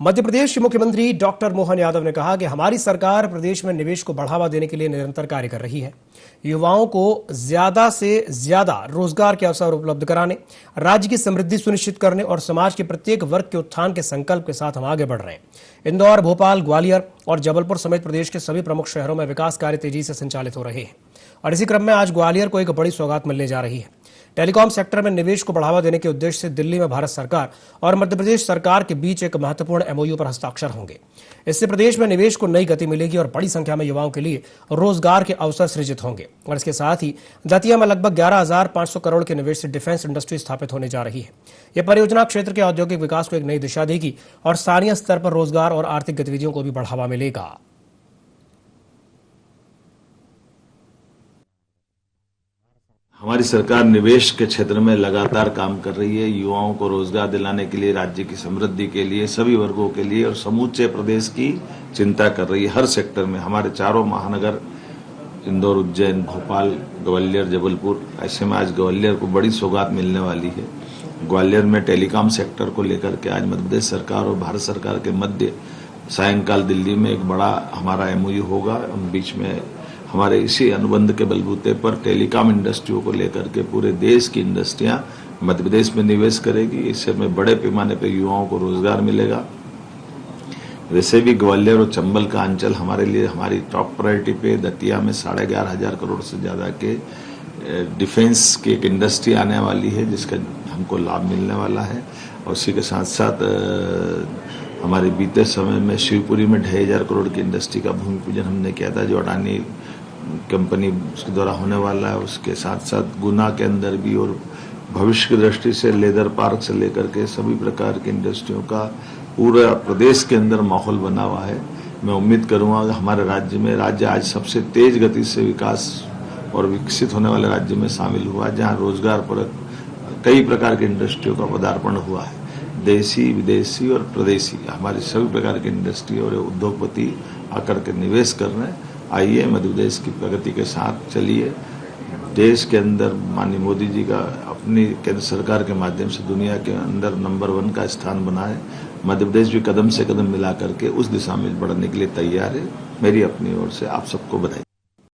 मध्य प्रदेश के मुख्यमंत्री डॉक्टर मोहन यादव ने कहा कि हमारी सरकार प्रदेश में निवेश को बढ़ावा देने के लिए निरंतर कार्य कर रही है। युवाओं को ज्यादा से ज्यादा रोजगार के अवसर उपलब्ध कराने, राज्य की समृद्धि सुनिश्चित करने और समाज के प्रत्येक वर्ग के उत्थान के संकल्प के साथ हम आगे बढ़ रहे हैं। इंदौर, भोपाल, ग्वालियर और जबलपुर समेत प्रदेश के सभी प्रमुख शहरों में विकास कार्य तेजी से संचालित हो रहे हैं और इसी क्रम में आज ग्वालियर को एक बड़ी सौगात मिलने जा रही है। टेलीकॉम सेक्टर में निवेश को बढ़ावा देने के उद्देश्य से दिल्ली में भारत सरकार और मध्य प्रदेश सरकार के बीच एक महत्वपूर्ण एमओयू पर हस्ताक्षर होंगे। इससे प्रदेश में निवेश को नई गति मिलेगी और बड़ी संख्या में युवाओं के लिए रोजगार के अवसर सृजित होंगे। और इसके साथ ही दतिया में लगभग 11,500 करोड़ के निवेश से डिफेंस इंडस्ट्री स्थापित होने जा रही है। यह परियोजना क्षेत्र के औद्योगिक विकास को एक नई दिशा देगी और स्थानीय स्तर पर रोजगार और आर्थिक गतिविधियों को भी बढ़ावा मिलेगा। हमारी सरकार निवेश के क्षेत्र में लगातार काम कर रही है। युवाओं को रोजगार दिलाने के लिए, राज्य की समृद्धि के लिए, सभी वर्गों के लिए और समूचे प्रदेश की चिंता कर रही है। हर सेक्टर में हमारे चारों महानगर इंदौर, उज्जैन, भोपाल, ग्वालियर, जबलपुर, ऐसे में आज ग्वालियर को बड़ी सौगात मिलने वाली है। ग्वालियर में टेलीकॉम सेक्टर को लेकर के आज मध्य प्रदेश सरकार और भारत सरकार के मध्य सायंकाल दिल्ली में एक बड़ा हमारा एमओयू होगा। बीच में हमारे इसी अनुबंध के बलबूते पर टेलीकॉम इंडस्ट्रियों को लेकर के पूरे देश की इंडस्ट्रियां मध्य प्रदेश में निवेश करेगी। इससे में बड़े पैमाने पर युवाओं को रोजगार मिलेगा। वैसे भी ग्वालियर और चंबल का अंचल हमारे लिए हमारी टॉप प्रायोरिटी पे दतिया में 11,500 करोड़ से ज्यादा के डिफेंस की एक इंडस्ट्री आने वाली है, जिसका हमको लाभ मिलने वाला है। और उसी के साथ साथ हमारे बीते समय में शिवपुरी में 2,500 करोड़ की इंडस्ट्री का भूमि पूजन हमने किया था, जो अडानी कंपनी उसके द्वारा होने वाला है। उसके साथ साथ गुना के अंदर भी और भविष्य की दृष्टि से लेदर पार्क से लेकर के सभी प्रकार की इंडस्ट्रियों का पूरा प्रदेश के अंदर माहौल बना हुआ है। मैं उम्मीद करूंगा कि हमारे राज्य आज सबसे तेज गति से विकास और विकसित होने वाले राज्य में शामिल हुआ, जहां रोजगार पर कई प्रकार की इंडस्ट्रियों का पदार्पण हुआ है। देशी, विदेशी और प्रदेशी हमारी सभी प्रकार की इंडस्ट्री और उद्योगपति आकर के निवेश कर रहे हैं। आइए मध्य प्रदेश की प्रगति के साथ चलिए। देश के अंदर माननीय मोदी जी का अपनी केंद्र सरकार के माध्यम से दुनिया के अंदर नंबर 1 का स्थान बनाए। मध्य प्रदेश भी कदम से कदम मिला करके उस दिशा में बढ़ने के लिए तैयार है। मेरी अपनी ओर से आप सबको बधाई।